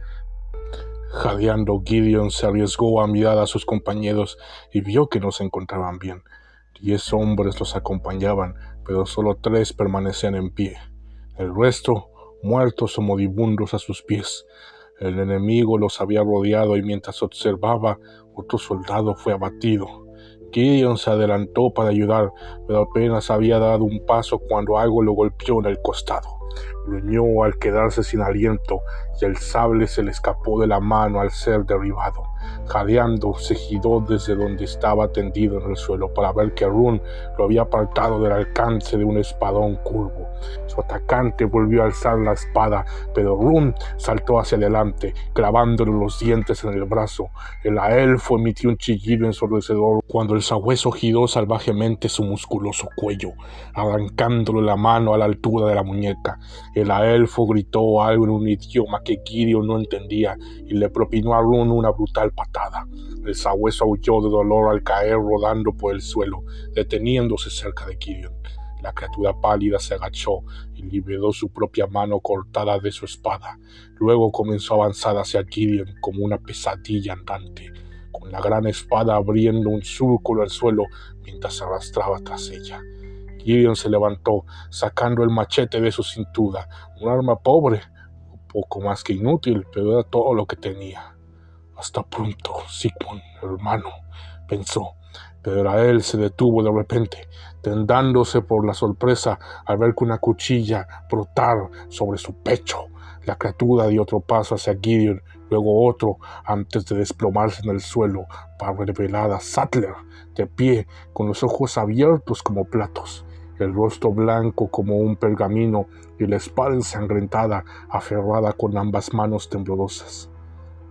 Jadeando, Gideon se arriesgó a mirar a sus compañeros y vio que no se encontraban bien. 10 hombres los acompañaban, pero solo 3 permanecían en pie. El resto, muertos o moribundos a sus pies. El enemigo los había rodeado y mientras observaba, otro soldado fue abatido. Gideon se adelantó para ayudar, pero apenas había dado un paso cuando algo lo golpeó en el costado. Gruñó al quedarse sin aliento y el sable se le escapó de la mano al ser derribado. Jadeando, se giró desde donde estaba tendido en el suelo para ver que Rune lo había apartado del alcance de un espadón curvo. Su atacante volvió a alzar la espada, pero Rune saltó hacia adelante, clavándole los dientes en el brazo. El elfo emitió un chillido ensordecedor cuando el sabueso giró salvajemente su musculoso cuello, arrancándole la mano a la altura de la muñeca. El elfo gritó algo en un idioma que Gideon no entendía y le propinó a Rune una brutal patada. El sabueso aulló de dolor al caer rodando por el suelo, deteniéndose cerca de Gideon. La criatura pálida se agachó y liberó su propia mano cortada de su espada. Luego comenzó a avanzar hacia Gideon como una pesadilla andante. con la gran espada abriendo un círculo al suelo mientras se arrastraba tras ella. Gideon se levantó, sacando el machete de su cintura, un arma pobre, un poco más que inútil, pero era todo lo que tenía. «Hasta pronto, Sigmund, hermano», pensó, pero él se detuvo de repente, tendándose por la sorpresa al ver que una cuchilla brotar sobre su pecho. La criatura dio otro paso hacia Gideon, luego otro, antes de desplomarse en el suelo para revelar a Sattler, de pie, con los ojos abiertos como platos, el rostro blanco como un pergamino y la espada ensangrentada, aferrada con ambas manos temblorosas.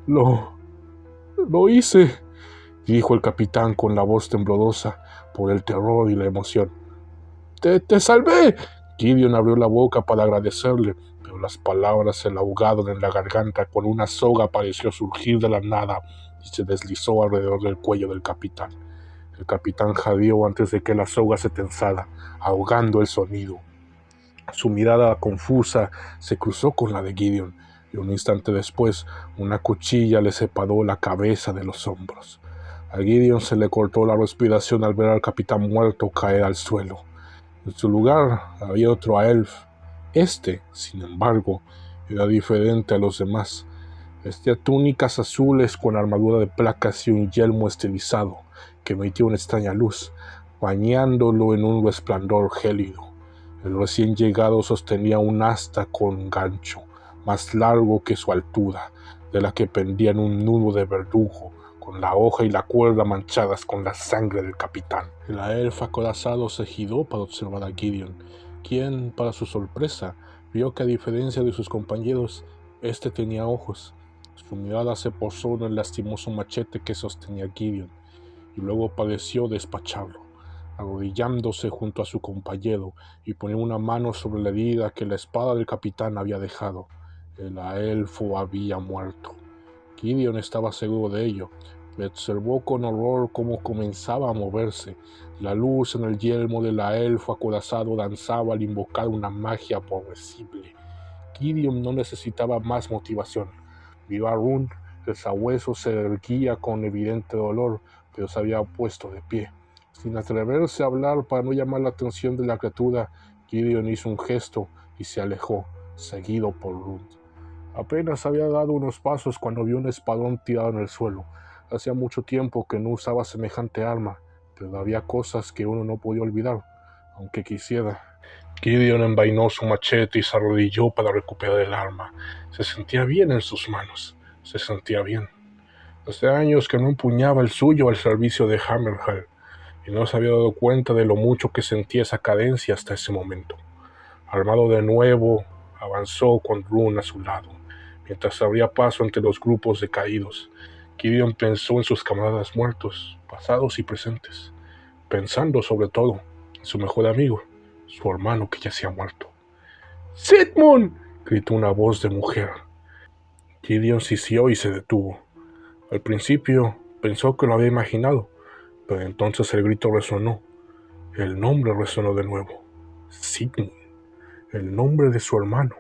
«Lo hice», dijo el capitán con la voz temblorosa por el terror y la emoción. ¡Te salvé! Gideon abrió la boca para agradecerle, pero las palabras se le ahogaron en la garganta cuando una soga pareció surgir de la nada y se deslizó alrededor del cuello del capitán. El capitán jadeó antes de que la soga se tensara, ahogando el sonido. Su mirada confusa se cruzó con la de Gideon, y un instante después una cuchilla le separó la cabeza de los hombros. A Gideon se le cortó la respiración al ver al capitán muerto caer al suelo. En su lugar había otro Aelf. Sin embargo, era diferente a los demás. Vestía túnicas azules con armadura de placas y un yelmo estilizado que emitía una extraña luz, bañándolo en un resplandor gélido. El recién llegado sostenía un asta con gancho, más largo que su altura, de la que pendían un nudo de verdugo, con la hoja y la cuerda manchadas con la sangre del capitán. El Aelf acorazado se giró para observar a Gideon, quien, para su sorpresa, vio que a diferencia de sus compañeros, tenía ojos. Su mirada se posó en el lastimoso machete que sostenía Gideon, y luego pareció despacharlo, arrodillándose junto a su compañero y poniendo una mano sobre la herida que la espada del capitán había dejado. El elfo había muerto. Gideon estaba seguro de ello, pero observó con horror cómo comenzaba a moverse. La luz en el yelmo del elfo acorazado danzaba al invocar una magia aborrecible. Gideon no necesitaba más motivación. Vio a Rune, el sabueso se erguía con evidente dolor, pero se había puesto de pie. Sin atreverse a hablar para no llamar la atención de la criatura, Gideon hizo un gesto y se alejó, seguido por Rune. Apenas había dado unos pasos cuando vio un espadón tirado en el suelo. Hacía mucho tiempo que no usaba semejante arma, pero había cosas que uno no podía olvidar, aunque quisiera. Gideon envainó su machete y se arrodilló para recuperar el arma. Se sentía bien en sus manos. Se sentía bien. Hace años que no empuñaba el suyo al servicio de Hammerhall, y no se había dado cuenta de lo mucho que sentía esa cadencia hasta ese momento. Armado de nuevo, avanzó con Rune a su lado, mientras abría paso entre los grupos de caídos. Gideon pensó en sus camaradas muertos, pasados y presentes, pensando sobre todo en su mejor amigo, su hermano que ya se ha muerto. «¡Sigmund!», gritó una voz de mujer. Gideon sisió y se detuvo. Al principio pensó que lo había imaginado, pero entonces el grito resonó. El nombre resonó de nuevo. Sigmund, el nombre de su hermano.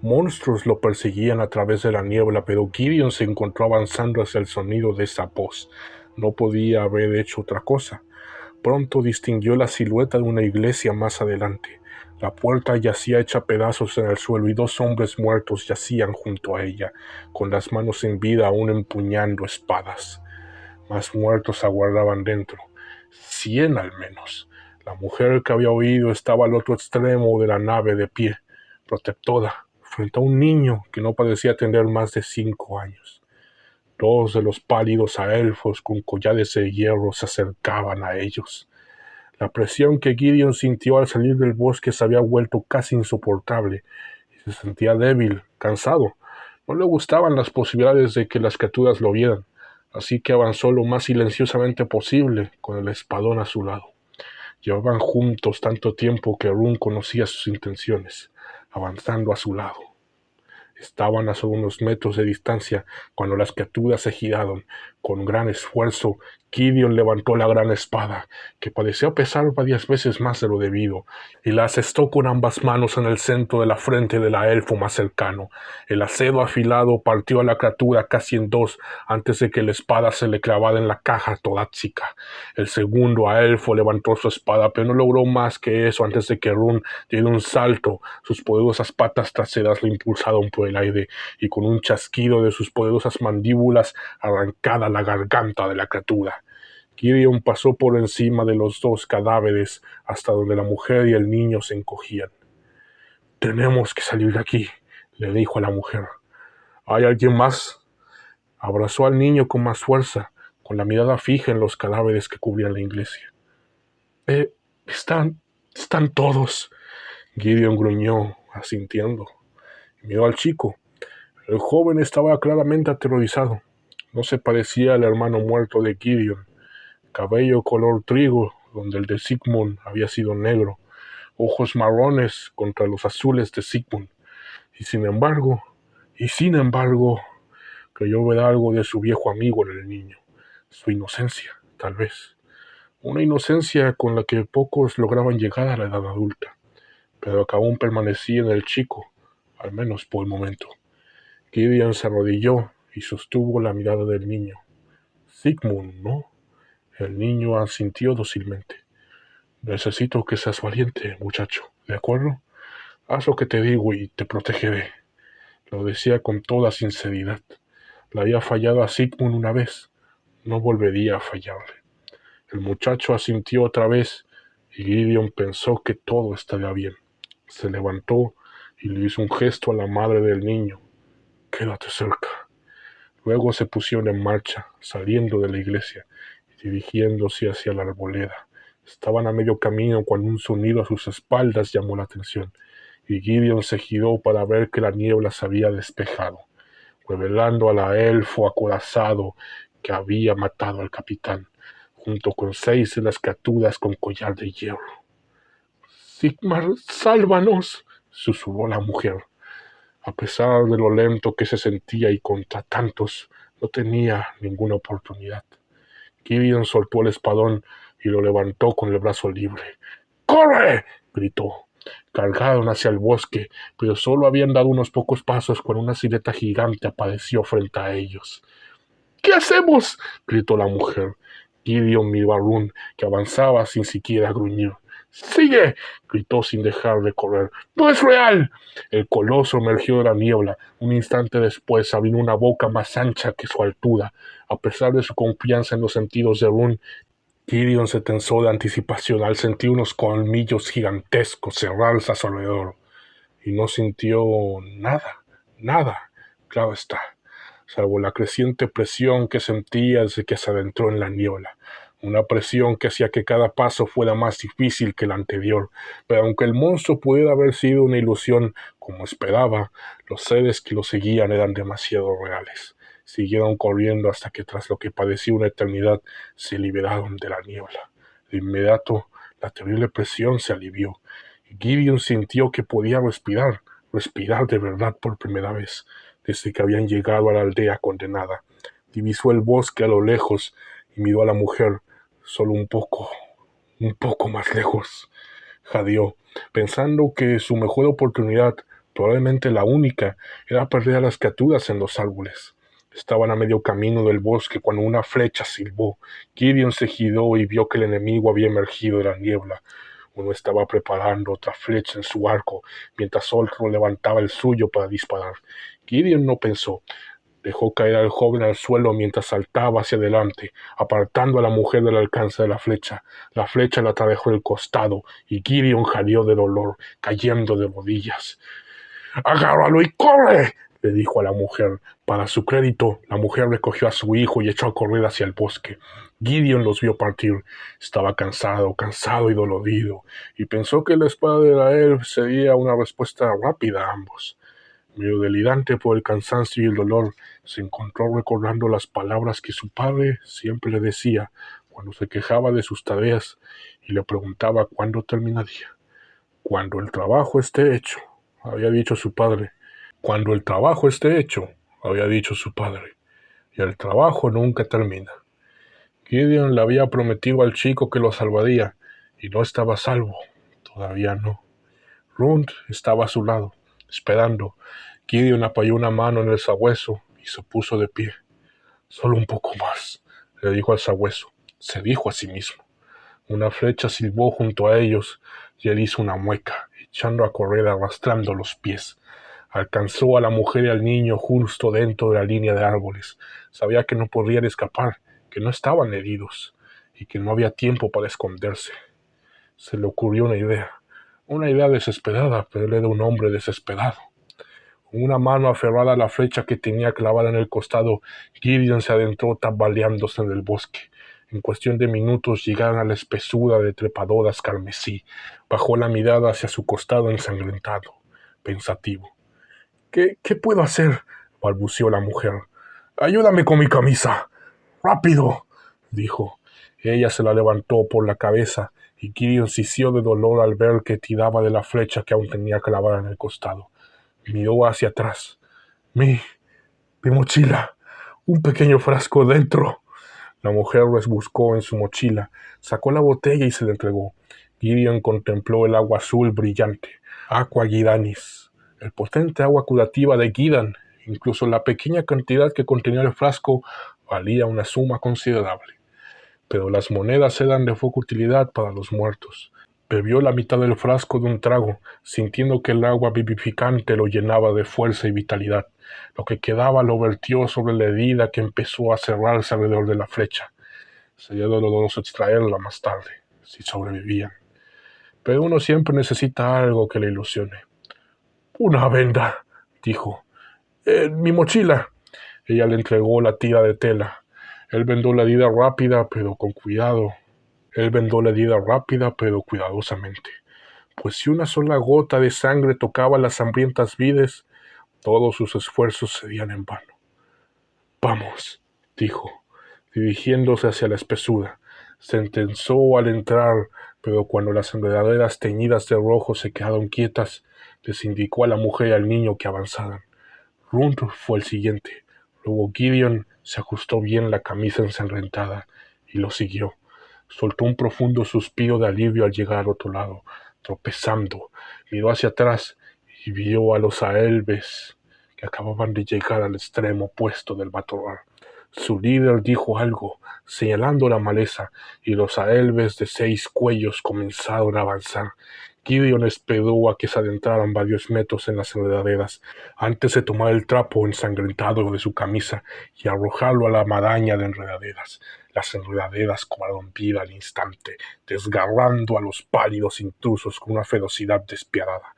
Monstruos lo perseguían a través de la niebla, pero Gideon se encontró avanzando hacia el sonido de esa voz. No podía haber hecho otra cosa. Pronto distinguió la silueta de una iglesia más adelante. La puerta yacía hecha pedazos en el suelo y 2 hombres muertos yacían junto a ella, con las manos en vida aún empuñando espadas. Más muertos aguardaban dentro, 100 al menos. La mujer que había oído estaba al otro extremo de la nave de pie, protectora, frente a un niño que no parecía tener más de 5 años. 2 de los pálidos elfos con collares de hierro se acercaban a ellos. La presión que Gideon sintió al salir del bosque se había vuelto casi insoportable y se sentía débil, cansado. No le gustaban las posibilidades de que las criaturas lo vieran, así que avanzó lo más silenciosamente posible con el espadón a su lado. Llevaban juntos tanto tiempo que Rune conocía sus intenciones, avanzando a su lado. Estaban a solo unos metros de distancia cuando las criaturas se giraron, Con gran esfuerzo, Gideon levantó la gran espada, que parecía pesar varias veces más de lo debido, y la asestó con ambas manos en el centro de la frente del elfo más cercano. El acero afilado partió a la criatura casi en dos antes de que la espada se le clavara en la caja torácica. El segundo elfo levantó su espada, pero no logró más que eso antes de que Run diera un salto. Sus poderosas patas traseras lo impulsaron por el aire, y con un chasquido de sus poderosas mandíbulas arrancada la garganta de la criatura. Gideon pasó por encima de los dos cadáveres hasta donde la mujer y el niño se encogían. «Tenemos que salir de aquí», le dijo a la mujer. «¿Hay alguien más?». Abrazó al niño con más fuerza, con la mirada fija en los cadáveres que cubrían la iglesia. «Eh, están todos», Gideon gruñó, asintiendo. Miró al chico. El joven estaba claramente aterrorizado. No se parecía al hermano muerto de Gideon. Cabello color trigo, donde el de Sigmund había sido negro. Ojos marrones contra los azules de Sigmund. Y sin embargo, creyó ver algo de su viejo amigo en el niño. Su inocencia, tal vez. Una inocencia con la que pocos lograban llegar a la edad adulta, pero que aún permanecía en el chico, al menos por el momento. Gideon se arrodilló y sostuvo la mirada del niño. «Sigmund, ¿no?». El niño asintió dócilmente. «Necesito que seas valiente, muchacho, ¿de acuerdo? Haz lo que te digo y te protegeré». Lo decía con toda sinceridad. Le había fallado a Sigmund una vez, no volvería a fallarle. El muchacho asintió otra vez y Gideon pensó que todo estaría bien. Se levantó y le hizo un gesto a la madre del niño. «Quédate cerca». Luego se pusieron en marcha, saliendo de la iglesia y dirigiéndose hacia la arboleda. Estaban a medio camino cuando un sonido a sus espaldas llamó la atención, y Gideon se giró para ver que la niebla se había despejado, revelando al elfo acorazado que había matado al capitán, junto con 6 de las criaturas con collar de hierro. «Sigmar, sálvanos», susurró la mujer. A pesar de lo lento que se sentía y contra tantos, no tenía ninguna oportunidad. Gideon soltó el espadón y lo levantó con el brazo libre. «¡Corre!», gritó. Cargaron hacia el bosque, pero solo habían dado unos pocos pasos cuando una silueta gigante apareció frente a ellos. «¿Qué hacemos?», gritó la mujer. Gideon miró a Run, que avanzaba sin siquiera gruñir. «¡Sigue!», gritó sin dejar de correr. «¡No es real!». El coloso emergió de la niebla. Un instante después abrió una boca más ancha que su altura. A pesar de su confianza en los sentidos de Run, Gideon se tensó de anticipación al sentir unos colmillos gigantescos cerrarse a su alrededor. Y no sintió nada, claro está, salvo la creciente presión que sentía desde que se adentró en la niebla. Una presión que hacía que cada paso fuera más difícil que el anterior, pero aunque el monstruo pudiera haber sido una ilusión, como esperaba, los seres que lo seguían eran demasiado reales. Siguieron corriendo hasta que tras lo que parecía una eternidad se liberaron de la niebla. De inmediato, la terrible presión se alivió, y Gideon sintió que podía respirar de verdad por primera vez, desde que habían llegado a la aldea condenada. Divisó el bosque a lo lejos y miró a la mujer, solo un poco más lejos. Jadeó, pensando que su mejor oportunidad, probablemente la única, era perder a las criaturas en los árboles. Estaban a medio camino del bosque cuando una flecha silbó. Gideon se giró y vio que el enemigo había emergido de la niebla. Uno estaba preparando otra flecha en su arco, mientras otro levantaba el suyo para disparar. Gideon no pensó. Dejó caer al joven al suelo mientras saltaba hacia adelante, apartando a la mujer del alcance de la flecha. La flecha la atravesó el costado, y Gideon jadeó de dolor, cayendo de rodillas. «¡Agárralo y corre!», le dijo a la mujer. Para su crédito, la mujer recogió a su hijo y echó a correr hacia el bosque. Gideon los vio partir. Estaba cansado y dolorido, y pensó que la espada de Lael sería una respuesta rápida a ambos. Medio delirante por el cansancio y el dolor, se encontró recordando las palabras que su padre siempre le decía cuando se quejaba de sus tareas y le preguntaba cuándo terminaría. «Cuando el trabajo esté hecho», había dicho su padre. «Cuando el trabajo esté hecho», había dicho su padre. y el trabajo nunca termina. Gideon le había prometido al chico que lo salvaría, y no estaba a salvo. Todavía no. Runt estaba a su lado, esperando. Gideon apoyó una mano en el sabueso y se puso de pie. «Solo un poco más», le dijo al sabueso. Se dijo a sí mismo. Una flecha silbó junto a ellos y él hizo una mueca, echando a correr arrastrando los pies. Alcanzó a la mujer y al niño justo dentro de la línea de árboles. Sabía que no podrían escapar, que no estaban heridos y que no había tiempo para esconderse. Se le ocurrió una idea desesperada, pero él era un hombre desesperado. Con una mano aferrada a la flecha que tenía clavada en el costado, Gideon se adentró tambaleándose en el bosque. En cuestión de minutos llegaron a la espesura de trepadoras carmesí. Bajó la mirada hacia su costado ensangrentado, pensativo. ¿Qué puedo hacer?, balbuceó la mujer. «Ayúdame con mi camisa. ¡Rápido!», dijo. Ella se la levantó por la cabeza y Gideon sisió de dolor al ver que tiraba de la flecha que aún tenía clavada en el costado. Miró hacia atrás. Mi mochila. Un pequeño frasco dentro». La mujer rebuscó en su mochila, sacó la botella y se la entregó. Gideon contempló el agua azul brillante. Aqua Gidanis, el potente agua curativa de Gidan. Incluso la pequeña cantidad que contenía el frasco valía una suma considerable. Pero las monedas eran de poca utilidad para los muertos. Bebió la mitad del frasco de un trago, sintiendo que el agua vivificante lo llenaba de fuerza y vitalidad. Lo que quedaba lo vertió sobre la herida que empezó a cerrarse alrededor de la flecha. Sería doloroso extraerla más tarde, si sobrevivían. Pero uno siempre necesita algo que le ilusione. «Una venda», dijo. «En mi mochila». Ella le entregó la tira de tela. Él vendó la herida rápida, pero con cuidado. Él vendó la herida rápida, pero cuidadosamente. Pues si una sola gota de sangre tocaba las hambrientas vides, todos sus esfuerzos serían en vano. «Vamos», dijo, dirigiéndose hacia la espesura. Se tensó al entrar, pero cuando las enredaderas teñidas de rojo se quedaron quietas, les indicó a la mujer y al niño que avanzaran. Runt fue el siguiente. Luego Gideon se ajustó bien la camisa ensangrentada y lo siguió. Soltó un profundo suspiro de alivio al llegar al otro lado. Tropezando, miró hacia atrás y vio a los aelves que acababan de llegar al extremo opuesto del matorral. Su líder dijo algo, señalando la maleza, y los aelves de 6 cuellos comenzaron a avanzar. Gideon esperó a que se adentraran varios metros en las enredaderas, antes de tomar el trapo ensangrentado de su camisa y arrojarlo a la maraña de enredaderas. Las enredaderas cobraron vida al instante, desgarrando a los pálidos intrusos con una ferocidad despiadada.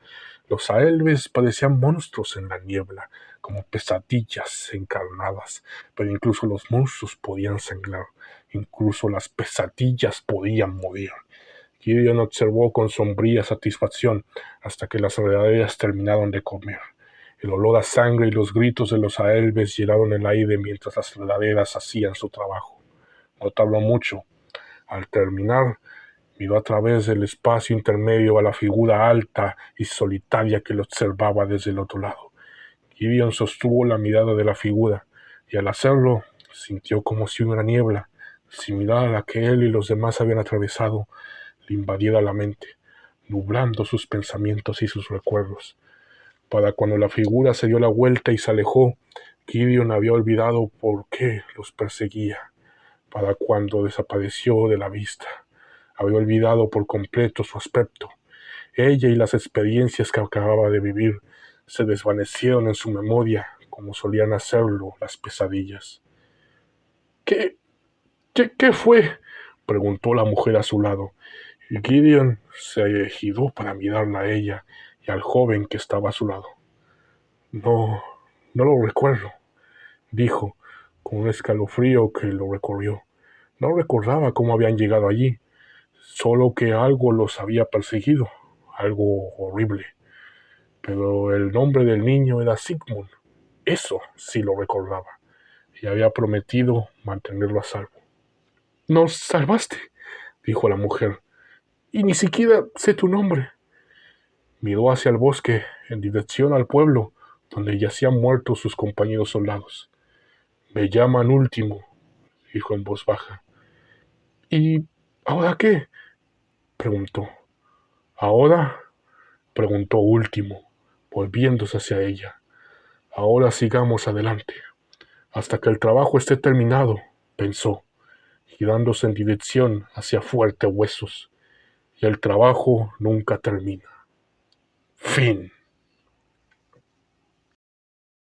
Los aelves parecían monstruos en la niebla, como pesadillas encarnadas, pero incluso los monstruos podían sangrar, incluso las pesadillas podían morir. Gideon observó con sombría satisfacción hasta que las enredaderas terminaron de comer. El olor a sangre y los gritos de los aelves llenaron el aire mientras las enredaderas hacían su trabajo. No tardó mucho. Al terminar, miró a través del espacio intermedio a la figura alta y solitaria que lo observaba desde el otro lado. Gideon sostuvo la mirada de la figura, y al hacerlo, sintió como si una niebla, similar a la que él y los demás habían atravesado, le invadiera la mente, nublando sus pensamientos y sus recuerdos. Para cuando la figura se dio la vuelta y se alejó, Gideon había olvidado por qué los perseguía. Para cuando desapareció de la vista, había olvidado por completo su aspecto. Ella y las experiencias que acababa de vivir se desvanecieron en su memoria, como solían hacerlo las pesadillas. ¿Qué fue?», preguntó la mujer a su lado, y Gideon se giró para mirarla a ella y al joven que estaba a su lado. «No lo recuerdo», dijo, con un escalofrío que lo recorrió. No recordaba cómo habían llegado allí, solo que algo los había perseguido, algo horrible. Pero el nombre del niño era Sigmund, eso sí lo recordaba, y había prometido mantenerlo a salvo. «Nos salvaste», dijo la mujer, «y ni siquiera sé tu nombre». Miró hacia el bosque, en dirección al pueblo, donde yacían muertos sus compañeros soldados. Me llaman Último, dijo en voz baja. ¿Y ahora qué? Preguntó. ¿Ahora? Preguntó Último, volviéndose hacia ella. Ahora sigamos adelante, hasta que el trabajo esté terminado, pensó, girándose en dirección hacia Fuerte Huesos. Y el trabajo nunca termina. Fin.